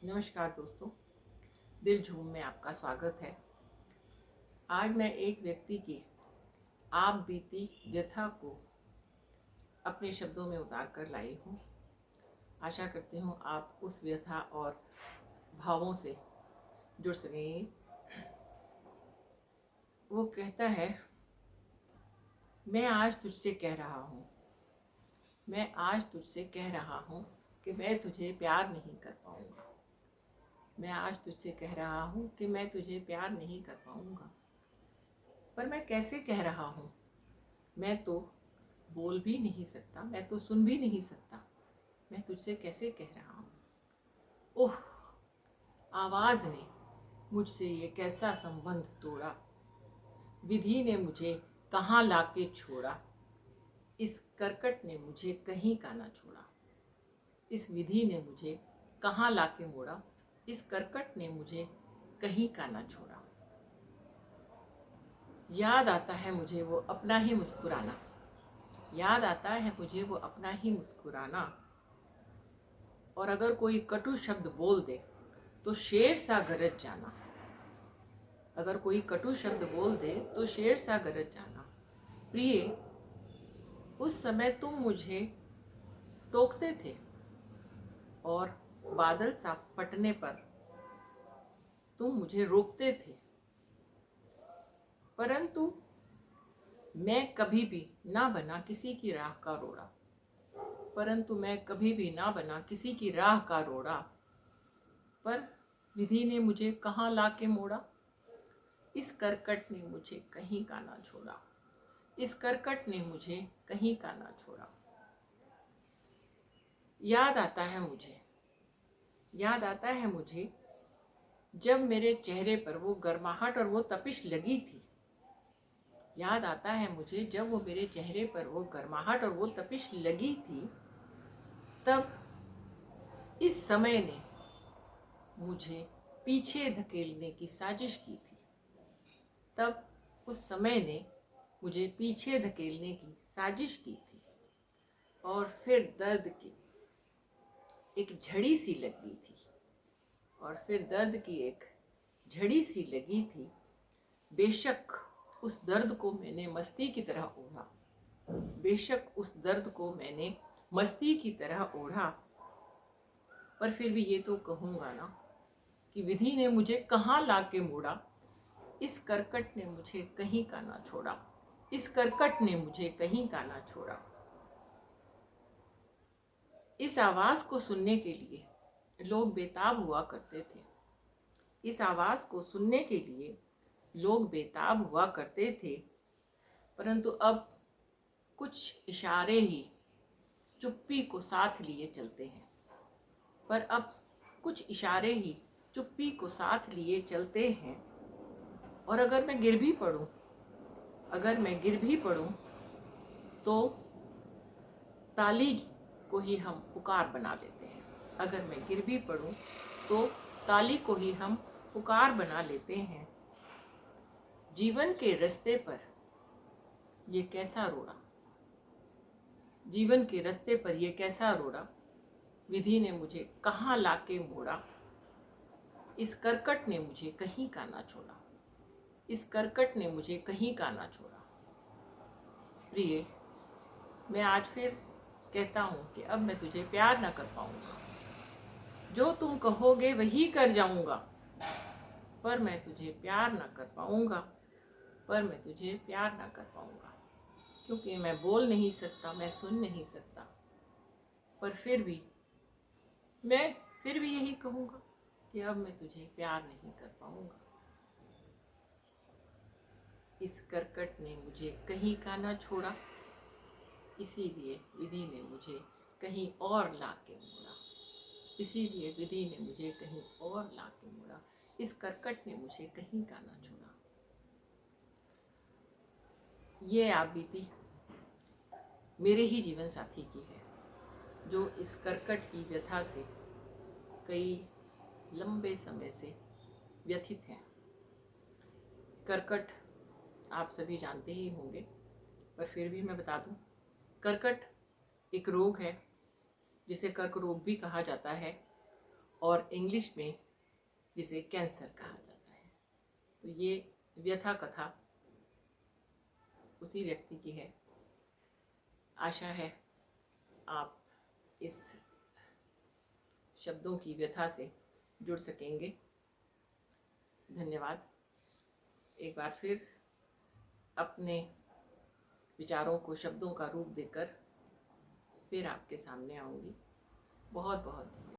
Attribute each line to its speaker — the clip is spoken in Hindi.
Speaker 1: नमस्कार दोस्तों, दिल झूम में आपका स्वागत है। आज मैं एक व्यक्ति की आप बीती व्यथा को अपने शब्दों में उतार कर लाई हूँ। आशा करती हूँ आप उस व्यथा और भावों से जुड़ सकेंगे। वो कहता है, मैं आज तुझसे कह रहा हूँ, मैं आज तुझसे कह रहा हूँ कि मैं तुझे प्यार नहीं कर पाऊँगा। मैं आज तुझसे कह रहा हूँ कि मैं तुझे प्यार नहीं कर पाऊँगा। पर मैं कैसे कह रहा हूँ? मैं तो बोल भी नहीं सकता, मैं तो सुन भी नहीं सकता। मैं तुझसे कैसे कह रहा हूँ? ओह, आवाज़ ने मुझसे ये कैसा संबंध तोड़ा। विधि ने मुझे कहाँ लाके छोड़ा। इस करकट ने मुझे कहीं का ना छोड़ा। इस विधि ने मुझे कहाँ लाके मोड़ा। इस करकट ने मुझे कहीं का ना छोड़ा। याद आता है मुझे वो अपना ही मुस्कुराना। याद आता है मुझे वो अपना ही मुस्कुराना। और अगर कोई कटु शब्द बोल दे तो शेर सा गरज जाना। अगर कोई कटु शब्द बोल दे तो शेर सा गरज जाना। प्रिय, उस समय तुम मुझे टोकते थे और बादल सा फटने पर तुम मुझे रोकते थे, परंतु मैं कभी भी ना बना किसी की राह का रोड़ा। परंतु मैं कभी भी ना बना किसी की राह का रोड़ा। पर विधि ने मुझे कहाँ लाके मोड़ा। इस करकट ने मुझे कहीं का ना छोड़ा। इस करकट ने मुझे कहीं का ना छोड़ा। याद आता है मुझे, याद आता है मुझे जब मेरे चेहरे पर वो गर्माहट और वो तपिश लगी थी। याद आता है मुझे जब वो मेरे चेहरे पर वो गर्माहट और वो तपिश लगी थी। तब इस समय ने मुझे पीछे धकेलने की साजिश की थी। तब उस समय ने मुझे पीछे धकेलने की साजिश की थी। और फिर दर्द की एक झड़ी सी लगी थी। और फिर दर्द की एक झड़ी सी लगी थी। बेशक उस दर्द को मैंने मस्ती की तरह ओढ़ा। बेशक उस दर्द को मैंने मस्ती की तरह ओढ़ा। पर फिर भी ये तो कहूँगा ना कि विधि ने मुझे कहाँ लाके मोड़ा। इस करकट ने मुझे कहीं का ना छोड़ा। इस करकट ने मुझे कहीं का ना छोड़ा। इस आवाज़ को सुनने के लिए लोग बेताब हुआ करते थे। इस आवाज़ को सुनने के लिए लोग बेताब हुआ करते थे, परंतु अब कुछ इशारे ही चुप्पी को साथ लिए चलते हैं। पर अब कुछ इशारे ही चुप्पी को साथ लिए चलते हैं। और अगर मैं गिर भी पड़ूं, अगर मैं गिर भी पड़ूं तो ताली को ही हम पुकार बना लेते हैं। अगर मैं गिर भी पड़ूं तो ताली को ही हम पुकार बना लेते हैं। जीवन के रास्ते पर ये कैसा रोड़ा। जीवन के रास्ते पर ये कैसा रोड़ा। विधि ने मुझे कहाँ लाके मोड़ा। इस करकट ने मुझे कहीं का ना छोड़ा। इस करकट ने मुझे कहीं का ना छोड़ा। प्रिय, मैं आज फिर कहता हूँ कि अब मैं तुझे प्यार ना कर पाऊँगा। जो तुम कहोगे वही कर जाऊँगा, पर मैं तुझे प्यार ना कर पाऊँगा। पर मैं तुझे प्यार ना कर पाऊँगा, क्योंकि मैं बोल नहीं सकता, मैं सुन नहीं सकता। पर मैं फिर भी यही कहूँगा कि अब मैं तुझे प्यार नहीं कर पाऊँगा। इस करकट ने मुझे कहीं का ना छोड़ा, इसीलिए विधि ने मुझे कहीं और लाके मोड़ा। इसीलिए विधि ने मुझे कहीं और लाके मोड़ा। इस करकट ने मुझे कहीं का ना छोड़ा। ये आप बीती मेरे ही जीवन साथी की है, जो इस करकट की व्यथा से कई लंबे समय से व्यथित हैं। कर्कट आप सभी जानते ही होंगे, पर फिर भी मैं बता दूं, कर्कट एक रोग है जिसे कर्क रोग भी कहा जाता है। और इंग्लिश में जिसे कैंसर कहा जाता है। तो ये व्यथा कथा उसी व्यक्ति की है। आशा है आप इस शब्दों की व्यथा से जुड़ सकेंगे। धन्यवाद। एक बार फिर अपने विचारों को शब्दों का रूप देकर फिर आपके सामने आऊँगी। बहुत बहुत धन्यवाद।